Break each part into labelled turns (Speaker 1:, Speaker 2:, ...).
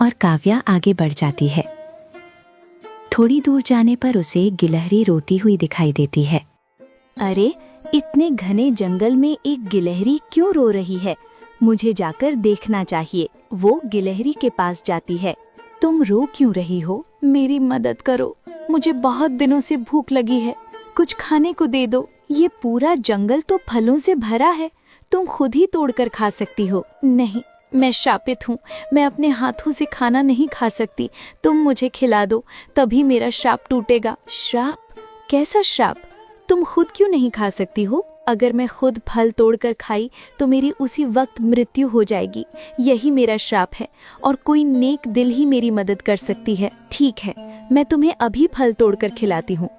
Speaker 1: और काव्या आगे बढ़ जाती है। थोड़ी दूर जाने पर उसे गिलहरी रोती हुई दिखाई देती है।
Speaker 2: अरे, इतने घने जंगल में एक गिलहरी क्यों रो रही है? मुझे जाकर देखना चाहिए। वो गिलहरी के पास जाती है। तुम रो क्यों रही हो? मेरी मदद करो। मुझे बहुत दिनों से भूख लगी है। कुछ खाने को दे दो। ये पूरा जंगल तो फलों से भरा है। तुम खुद ही तोड़कर खा सकती हो। नहीं, मैं शापित हूँ। मैं अपने हाथों से खाना नहीं खा सकती। तुम मुझे खिला दो, तभी मेरा श्राप टूटेगा। श्राप? कैसा श्राप? तुम खुद क्यों नहीं खा सकती हो? अगर मैं खुद फल तोड़कर खाई तो मेरी उसी वक्त मृत्यु हो जाएगी। यही मेरा श्राप है और कोई नेक दिल ही मेरी मदद कर सकती है। ठीक है, मैं तुम्हें अभी फल तोड़कर खिलाती हूँ,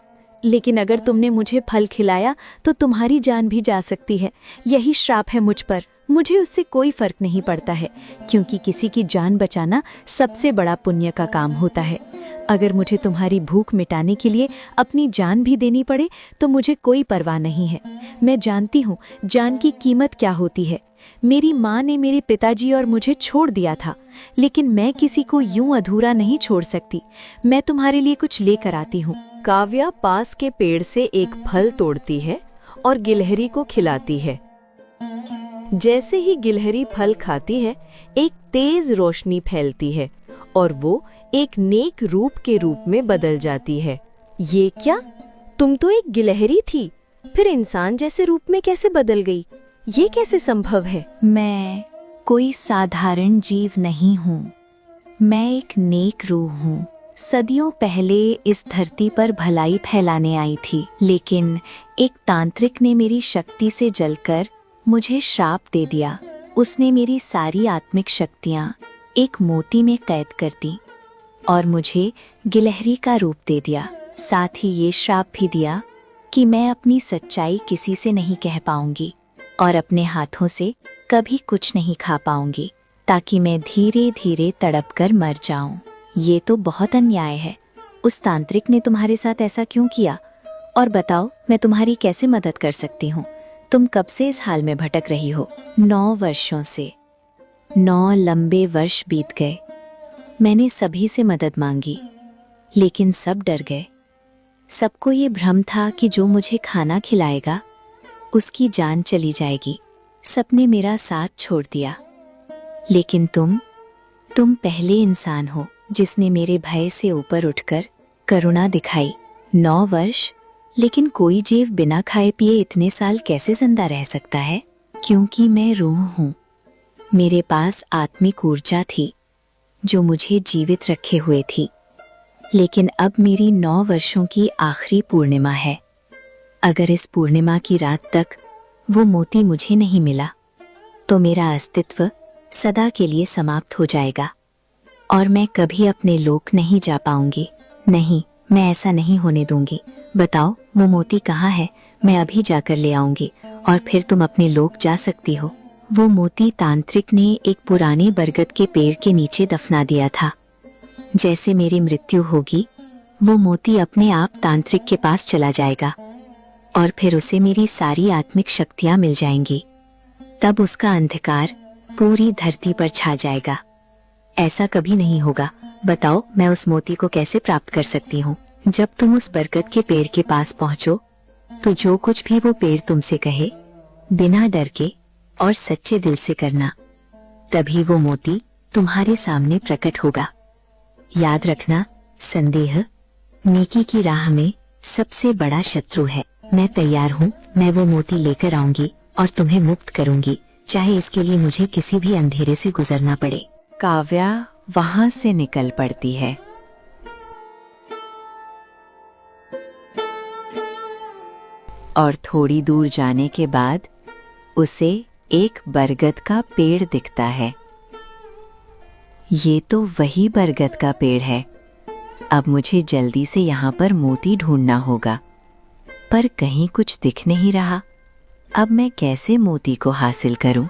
Speaker 2: लेकिन अगर तुमने मुझे फल खिलाया तो तुम्हारी जान भी जा सकती है। यही श्राप है मुझ पर। मुझे उससे कोई फर्क नहीं पड़ता है, क्योंकि किसी की जान बचाना सबसे बड़ा पुण्य का काम होता है। अगर मुझे तुम्हारी भूख मिटाने के लिए अपनी जान भी देनी पड़े तो मुझे कोई परवाह नहीं है। मैं जानती हूँ जान की कीमत क्या होती है। मेरी माँ ने मेरे पिताजी और मुझे छोड़ दिया था, लेकिन मैं किसी को यूं अधूरा नहीं छोड़ सकती। मैं तुम्हारे लिए कुछ लेकर आती हूँ।
Speaker 3: काव्या पास के पेड़ से एक फल तोड़ती है और गिलहरी को खिलाती है। जैसे ही गिलहरी फल खाती है, एक तेज रोशनी फैलती है और वो एक नेक रूप के रूप में बदल जाती है। ये क्या? तुम तो एक गिलहरी थी, फिर इंसान जैसे रूप में कैसे बदल गई? ये कैसे संभव है?
Speaker 1: मैं कोई साधारण जीव नहीं हूँ। मैं एक नेक रूह हूँ। सदियों पहले इस धरती पर भलाई फैलाने आई थी, लेकिन एक तांत्रिक ने मेरी शक्ति से जलकर मुझे श्राप दे दिया। उसने मेरी सारी आत्मिक शक्तियाँ एक मोती में कैद कर दी और मुझे गिलहरी का रूप दे दिया। साथ ही ये श्राप भी दिया कि मैं अपनी सच्चाई किसी से नहीं कह पाऊंगी और अपने हाथों से कभी कुछ नहीं खा पाऊंगी, ताकि मैं धीरे धीरे तड़पकर मर जाऊं। ये तो बहुत अन्याय है। उस तांत्रिक ने तुम्हारे साथ ऐसा क्यों किया? और बताओ, मैं तुम्हारी कैसे मदद कर सकती हूँ? तुम कब से इस हाल में भटक रही हो? 9 वर्षों से। 9 लंबे वर्ष बीत गए। मैंने सभी से मदद मांगी, लेकिन सब डर गए। सबको ये भ्रम था कि जो मुझे खाना खिलाएगा उसकी जान चली जाएगी। सबने मेरा साथ छोड़ दिया, लेकिन तुम पहले इंसान हो जिसने मेरे भय से ऊपर उठकर करुणा दिखाई। 9 वर्ष, लेकिन कोई जीव बिना खाए पिए इतने साल कैसे जिंदा रह सकता है? क्योंकि मैं रूह हूँ। मेरे पास आत्मिक ऊर्जा थी जो मुझे जीवित रखे हुए थी। लेकिन अब मेरी 9 वर्षों की आखिरी पूर्णिमा है। अगर इस पूर्णिमा की रात तक वो मोती मुझे नहीं मिला तो मेरा अस्तित्व सदा के लिए समाप्त हो जाएगा और मैं कभी अपने लोक नहीं जा पाऊंगी। नहीं, मैं ऐसा नहीं होने दूंगी। बताओ, वो मोती कहाँ है? मैं अभी जाकर ले आऊंगी और फिर तुम अपने लोक जा सकती हो। वो मोती तांत्रिक ने एक पुराने बरगद के पेड़ के नीचे दफना दिया था। जैसे मेरी मृत्यु होगी, वो मोती अपने आप तांत्रिक के पास चला जाएगा और फिर उसे मेरी सारी आत्मिक शक्तियां मिल जाएंगी। तब उसका अंधकार पूरी धरती पर छा जाएगा। ऐसा कभी नहीं होगा। बताओ, मैं उस मोती को कैसे प्राप्त कर सकती हूँ? जब तुम उस बरगद के पेड़ के पास पहुँचो तो जो कुछ भी वो पेड़ तुमसे कहे, बिना डर के और सच्चे दिल से करना। तभी वो मोती तुम्हारे सामने प्रकट होगा। याद रखना, संदेह नेकी की राह में सबसे बड़ा शत्रु है। मैं तैयार हूँ। मैं वो मोती लेकर आऊंगी और तुम्हें मुक्त करूंगी, चाहे इसके लिए मुझे किसी भी अंधेरे से गुजरना पड़े। काव्या वहां से निकल पड़ती है। और थोड़ी दूर जाने के बाद उसे एक बरगद का पेड़ दिखता है। ये तो वही बरगद का पेड़ है। अब मुझे जल्दी से यहाँ पर मोती ढूंढना होगा, पर कहीं कुछ दिख नहीं रहा। अब मैं कैसे मोती को हासिल करूं?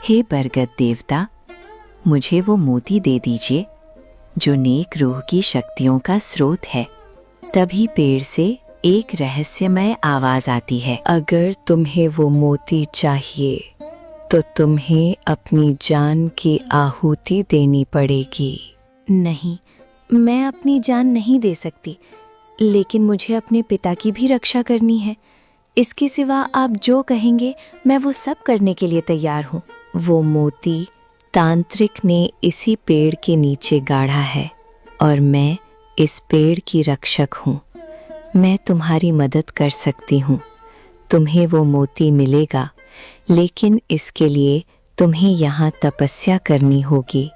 Speaker 1: हे बरगद देवता, मुझे वो मोती दे दीजिए जो नेक रूह की शक्तियों का स्रोत है। तभी पेड़ से एक रहस्यमय आवाज आती है।
Speaker 3: अगर तुम्हें वो मोती चाहिए
Speaker 1: तो तुम्हें अपनी जान की आहुति देनी पड़ेगी।
Speaker 2: नहीं, मैं अपनी जान नहीं दे सकती, लेकिन मुझे अपने पिता की भी रक्षा करनी है। इसके सिवा आप जो कहेंगे मैं वो सब करने के लिए तैयार हूँ।
Speaker 1: वो मोती तांत्रिक ने इसी पेड़ के नीचे गाढ़ा है और मैं इस पेड़ की रक्षक हूँ। मैं तुम्हारी मदद कर सकती हूँ। तुम्हें वो मोती मिलेगा, लेकिन इसके लिए तुम्हें यहाँ तपस्या करनी होगी।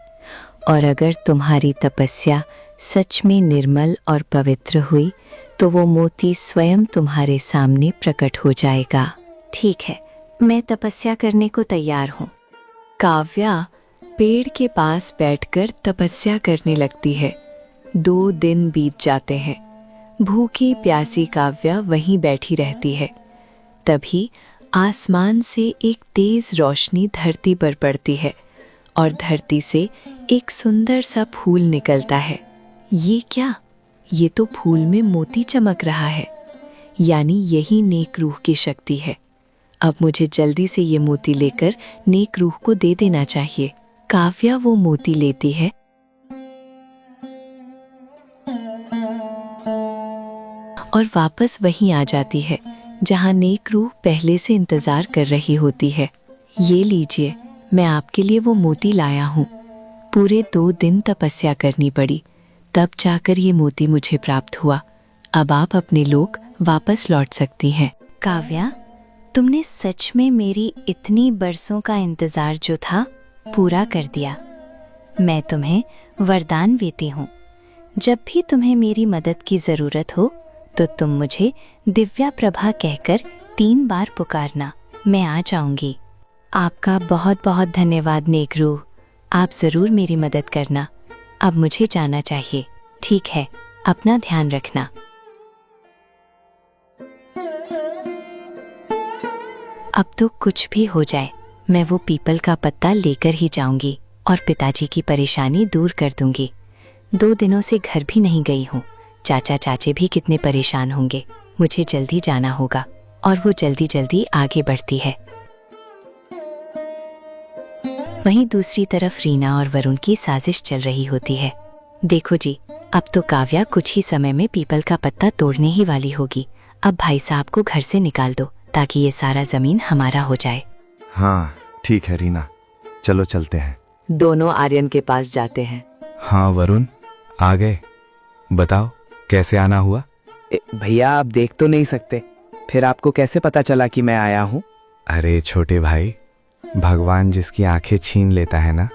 Speaker 1: और अगर तुम्हारी तपस्या सच में निर्मल और पवित्र हुई तो वो मोती स्वयं तुम्हारे सामने प्रकट हो जाएगा।
Speaker 2: ठीक है, मैं तपस्या करने को तैयार हूँ।
Speaker 1: काव्या पेड़ के पास बैठकर तपस्या करने लगती है। 2 दिन बीत जाते हैं। भूखी प्यासी काव्या वहीं बैठी रहती है। तभी आसमान से एक तेज रोशनी धरती पर पड़ती है और धरती से एक सुंदर सा फूल निकलता है। ये क्या? ये तो फूल में मोती चमक रहा है, यानी यही नेक रूह की शक्ति है। अब मुझे जल्दी से ये मोती लेकर नेक रूह को दे देना चाहिए। काव्या वो मोती लेती है और वापस वहीं आ जाती है जहां नेक रूह पहले से इंतजार कर रही होती है। ये लीजिए, मैं आपके लिए वो मोती लाया हूँ। पूरे 2 दिन तपस्या करनी पड़ी, तब जाकर ये मोती मुझे प्राप्त हुआ। अब आप अपने लोक वापस लौट सकती हैं।
Speaker 2: काव्या, तुमने सच में मेरी इतनी बरसों का इंतजार जो था पूरा कर दिया। मैं तुम्हें वरदान देती हूँ, जब भी तुम्हें मेरी मदद की ज़रूरत हो तो तुम मुझे दिव्या प्रभा कहकर 3 बार पुकारना, मैं आ जाऊंगी। आपका बहुत बहुत धन्यवाद नेक रूह, आप ज़रूर मेरी मदद करना। अब मुझे जाना चाहिए। ठीक है, अपना ध्यान रखना। अब तो कुछ भी हो जाए, मैं वो पीपल का पत्ता लेकर ही जाऊंगी और पिताजी की परेशानी दूर कर दूंगी। 2 दिनों से घर भी नहीं गई हूँ। चाचा चाचे भी कितने परेशान होंगे। मुझे जल्दी जाना होगा। और वो जल्दी जल्दी आगे बढ़ती है। वहीं दूसरी तरफ रीना और वरुण की साजिश चल रही होती है। देखो जी, अब तो काव्या कुछ ही समय में पीपल का पत्ता तोड़ने ही वाली होगी। अब भाई साहब को घर से निकाल दो ताकि ये सारा जमीन हमारा हो जाए।
Speaker 4: हाँ ठीक है रीना, चलो चलते हैं।
Speaker 3: दोनों आर्यन के पास जाते हैं।
Speaker 4: हाँ वरुण, आ गए। बताओ कैसे आना हुआ?
Speaker 5: भैया आप देख तो नहीं सकते, फिर आपको कैसे पता चला कि मैं आया हूँ?
Speaker 4: अरे छोटे भाई, भगवान जिसकी आंखें छीन लेता है ना,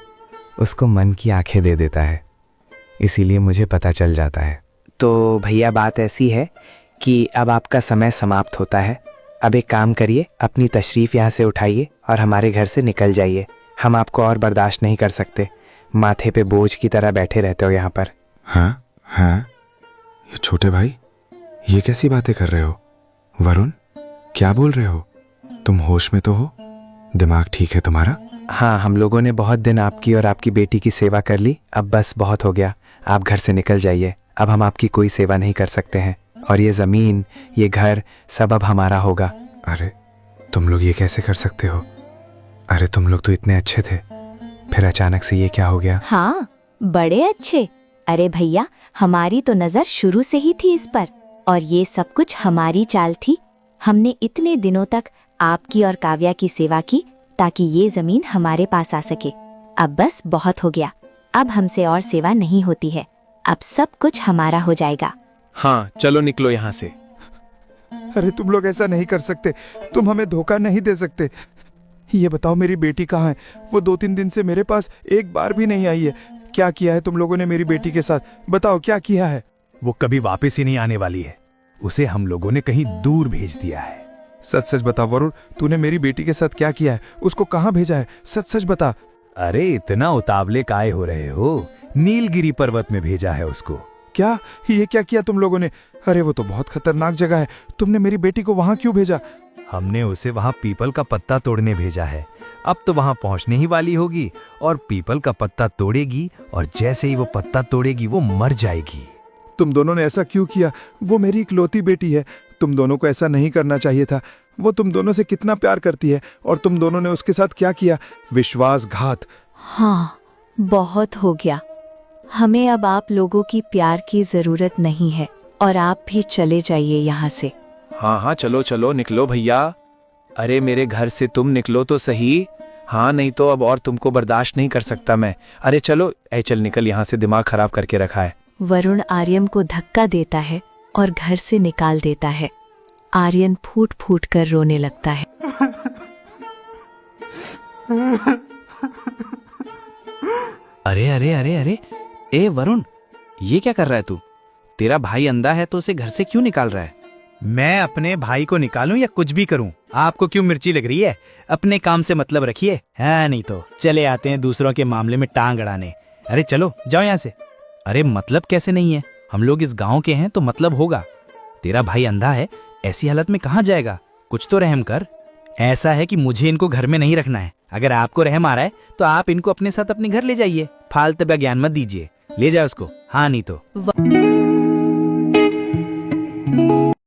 Speaker 4: उसको मन की आंखें दे देता है, इसीलिए मुझे पता चल जाता है।
Speaker 5: तो भैया बात ऐसी है कि अब आपका समय समाप्त होता है। अब एक काम करिए, अपनी तशरीफ़ यहाँ से उठाइए और हमारे घर से निकल जाइए। हम आपको और बर्दाश्त नहीं कर सकते। माथे पे बोझ की तरह बैठे रहते हो यहाँ पर।
Speaker 6: हाँ हाँ, ये छोटे भाई, ये कैसी बातें कर रहे हो? वरुण, क्या बोल रहे हो? तुम होश में तो हो? दिमाग ठीक है तुम्हारा?
Speaker 5: हाँ, हम लोगों ने बहुत दिन आपकी और आपकी बेटी की सेवा कर ली। अब बस बहुत हो गया, आप घर से निकल जाइए। अब हम आपकी कोई सेवा नहीं कर सकते हैं और ये ज़मीन, ये घर सब अब हमारा होगा।
Speaker 6: अरे तुम लोग ये कैसे कर सकते हो? अरे तुम लोग तो इतने अच्छे थे, फिर अचानक से ये क्या हो गया?
Speaker 2: हाँ, बड़े अच्छे। अरे भैया, हमारी तो नजर शुरू से ही थी इस पर, और ये सब कुछ हमारी चाल थी। हमने इतने दिनों तक आपकी और काव्या की सेवा की ताकि ये जमीन हमारे पास आ सके। अब बस बहुत हो गया, अब हमसे और सेवा नहीं होती है। अब सब कुछ हमारा हो जाएगा।
Speaker 7: हाँ, चलो निकलो यहाँ से।
Speaker 8: अरे तुम लोग ऐसा नहीं कर सकते, तुम हमें धोखा नहीं दे सकते। ये बताओ मेरी बेटी कहाँ है? वो 2-3 दिन से मेरे पास एक बार भी नहीं आई है। क्या किया है तुम लोगों ने मेरी बेटी के साथ? बताओ क्या किया है?
Speaker 9: वो कभी वापस ही नहीं आने वाली है। उसे हम लोगों ने कहीं दूर भेज दिया है।
Speaker 8: सच सच बता वरुण, तूने मेरी बेटी के साथ क्या किया है? उसको कहाँ भेजा है? सच सच बता।
Speaker 9: अरे इतना उतावले काहे हो रहे हो? नीलगिरी पर्वत में भेजा है उसको।
Speaker 8: क्या? ये क्या किया तुम लोगों ने? अरे वो तो बहुत खतरनाक जगह है, तुमने मेरी बेटी को वहाँ क्यों भेजा?
Speaker 9: हमने उसे वहाँ पीपल का पत्ता तोड़ने भेजा है। अब तो वहाँ पहुँचने ही वाली होगी और पीपल का पत्ता तोड़ेगी, और जैसे ही वो पत्ता तोड़ेगी वो मर जाएगी।
Speaker 8: तुम दोनों ने ऐसा क्यों किया? वो मेरी इकलौती बेटी है। तुम दोनों को ऐसा नहीं करना चाहिए था। वो तुम दोनों से कितना प्यार करती है और तुम दोनों ने उसके साथ क्या किया, विश्वासघात।
Speaker 1: हाँ, बहुत हो गया। हमें अब आप लोगों की प्यार की जरूरत नहीं है और आप भी चले जाइए यहाँ से।
Speaker 7: हाँ हाँ, चलो चलो निकलो भैया। अरे मेरे घर से तुम निकलो तो सही। हाँ, नहीं तो अब और तुमको बर्दाश्त नहीं कर सकता मैं। अरे चलो, ऐ चल निकल यहाँ से, दिमाग खराब करके रखा है।
Speaker 2: वरुण आर्यन को धक्का देता है और घर से निकाल देता है। आर्यन फूट फूट कर रोने लगता है।
Speaker 5: अरे अरे अरे अरे, ए वरुण, ये क्या कर रहा है तू? तेरा भाई अंधा है तो उसे घर से क्यों निकाल रहा है?
Speaker 9: मैं अपने भाई को निकालूं या कुछ भी करूं, आपको क्यों मिर्ची लग रही है? अपने काम से मतलब रखिए। हाँ, नहीं तो चले आते हैं दूसरों के मामले में टांग अड़ाने। अरे चलो जाओ यहाँ से। अरे मतलब कैसे नहीं है? हम लोग इस गांव के हैं तो मतलब होगा। तेरा भाई अंधा है, ऐसी हालत में कहाँ जाएगा? कुछ तो रहम कर। ऐसा है कि मुझे इनको घर में नहीं रखना है। अगर आपको रहम आ रहा है तो आप इनको अपने साथ अपने घर ले जाइए। फालतू का ज्ञान मत दीजिए, ले जाओ उसको। हाँ, नहीं तो